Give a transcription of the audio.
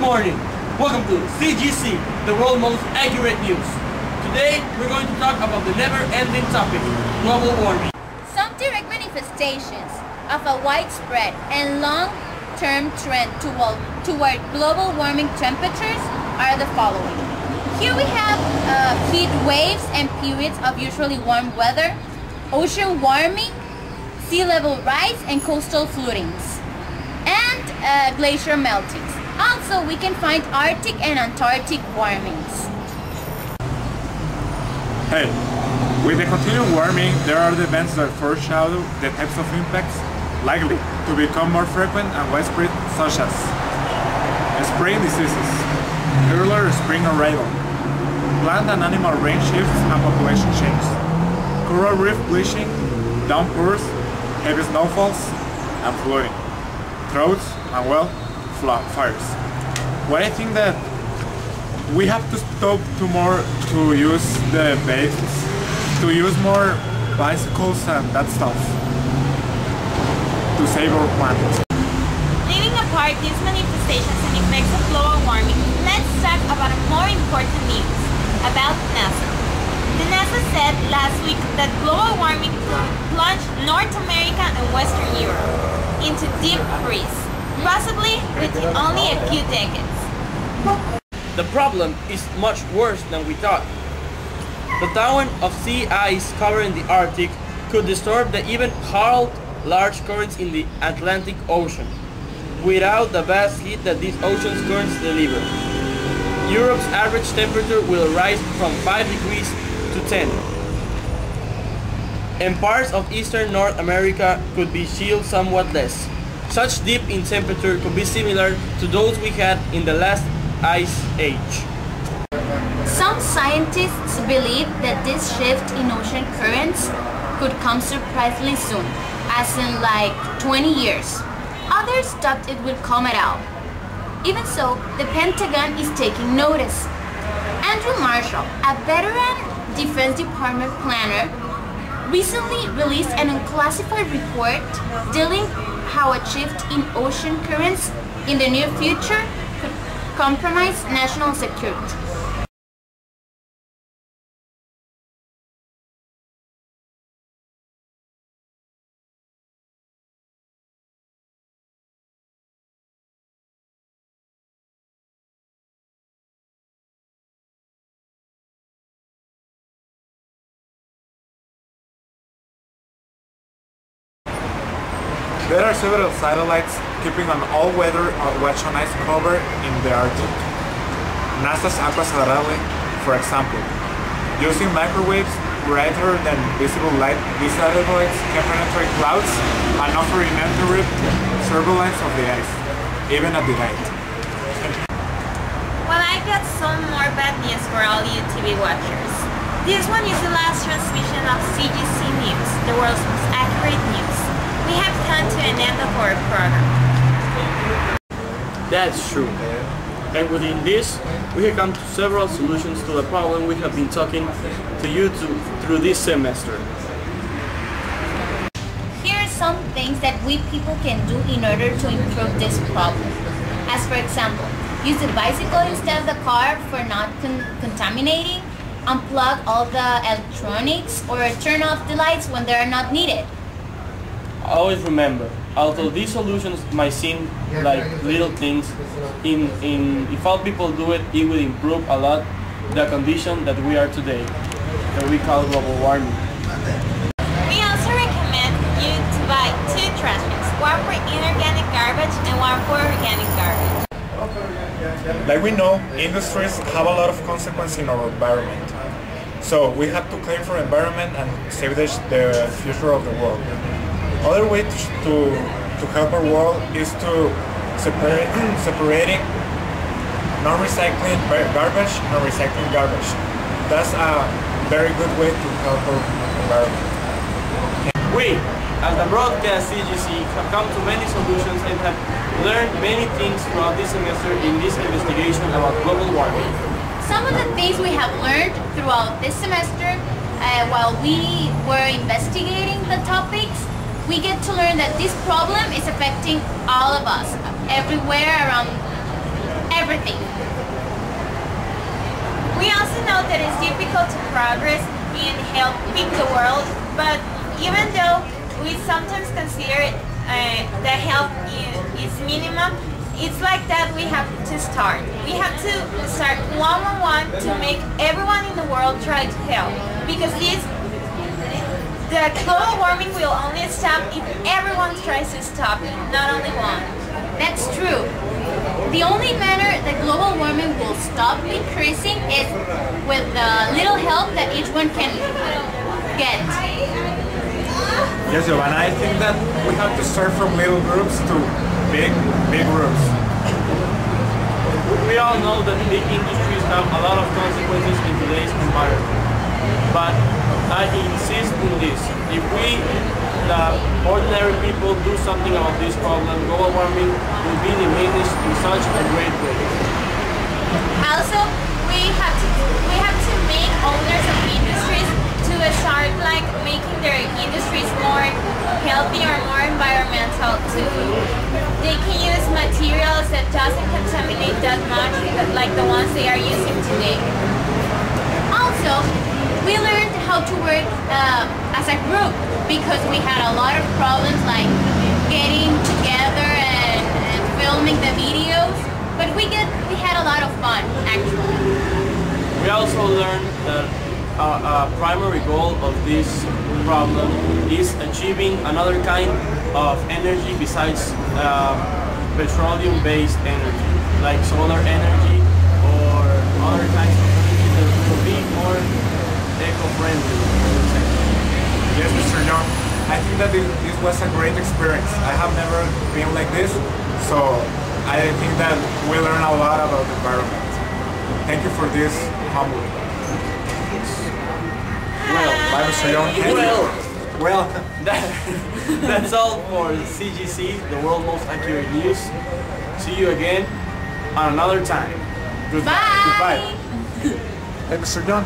morning. Welcome to CGC, the world's most accurate news. Today, we're going to talk about the never-ending topic, global warming. Some direct manifestations of a widespread and long-term trend toward global warming temperatures are the following. Here we have heat waves and periods of usually warm weather, ocean warming, sea level rise and coastal floodings, and glacier meltings. Also, we can find Arctic and Antarctic warmings. Hey, with the continued warming, there are the events that foreshadow the types of impacts likely to become more frequent and widespread, such as spring diseases, earlier spring arrival, plant and animal range shifts and population change, coral reef bleaching, downpours, heavy snowfalls, and flooding, droughts, and fires. Well, I think that we have to stop to use the vehicles, to use more bicycles and that stuff to save our planet. Leaving apart these manifestations and effects of global warming, let's talk about a more important news, about NASA. The NASA said last week that global warming plunged North America and Western Europe into deep freeze, possibly within only a few decades. The problem is much worse than we thought. The thawing of sea ice covering the Arctic could disturb the even halt large currents in the Atlantic Ocean, without the vast heat that these ocean currents deliver. Europe's average temperature will rise from 5 degrees to 10. And parts of eastern North America could be chilled somewhat less. Such dip in temperature could be similar to those we had in the last ice age. Some scientists believe that this shift in ocean currents could come surprisingly soon, as in like 20 years. Others doubt it will come at all. Even so, the Pentagon is taking notice. Andrew Marshall, a veteran Defense Department planner, recently released an unclassified report dealing how a shift in ocean currents in the near future could compromise national security. There are several satellites keeping an all-weather watch on ice cover in the Arctic. NASA's Aqua satellite, for example, using microwaves brighter than visible light, these satellites can penetrate clouds and offer uninterrupted surveillance of the ice, even at the night. Well, I got some more bad news for all you TV watchers. This one is the last transmission of CGC News, the world's most accurate news. We have come to an end of our program. That's true. And within this, we have come to several solutions to the problem we have been talking to you through this semester. Here are some things that we people can do in order to improve this problem. As for example, use the bicycle instead of the car for not contaminating, unplug all the electronics, or turn off the lights when they are not needed. Always remember, although these solutions might seem like little things, if all people do it, it will improve a lot the condition that we are today, that we call global warming. We also recommend you to buy 2 trash bins, one for inorganic garbage and one for organic garbage. Like we know, industries have a lot of consequences in our environment. So we have to claim for environment and save the future of the world. Other way to help our world is to separating non-recycling garbage and recycling garbage. That's a very good way to help our environment. We, as the broadcast CGC, have come to many solutions and have learned many things throughout this semester in this investigation about global warming. Some of the things we have learned throughout this semester while we were investigating the topics, we get to learn that this problem is affecting all of us, everywhere, around everything. We also know that it's difficult to progress in helping the world, but even though we sometimes consider the help is minimum, it's like that we have to start. We have to start one to make everyone in the world try to help, because the global warming will only stop if everyone tries to stop it, not only one. That's true. The only manner that global warming will stop increasing is with the little help that each one can get. Yes, Giovanna, I think that we have to start from little groups to big groups. We all know that big industries have a lot of consequences in today's environment. But I insist on this. If we, the ordinary people, do something about this problem, global warming will be diminished in such a great way. Also, we have to make owners of industries to start like making their industries more healthy or more environmental too. They can use materials that doesn't contaminate that much like the ones they are using today. Also, we learned how to work as a group because we had a lot of problems like getting together and filming the videos, but we had a lot of fun actually. We also learned that a primary goal of this problem is achieving another kind of energy besides petroleum-based energy, like solar energy or other kinds of energy that will be more eco-friendly. Yes, Mr. Young, I think that this was a great experience. I have never been like this, so I think that we learn a lot about the environment. Thank you for this homework. Well, bye, Mr. Young. Thank you. Well, that's all for CGC, the world's most accurate news. See you again on another time. Bye. goodbye. Hey, Mr. Young.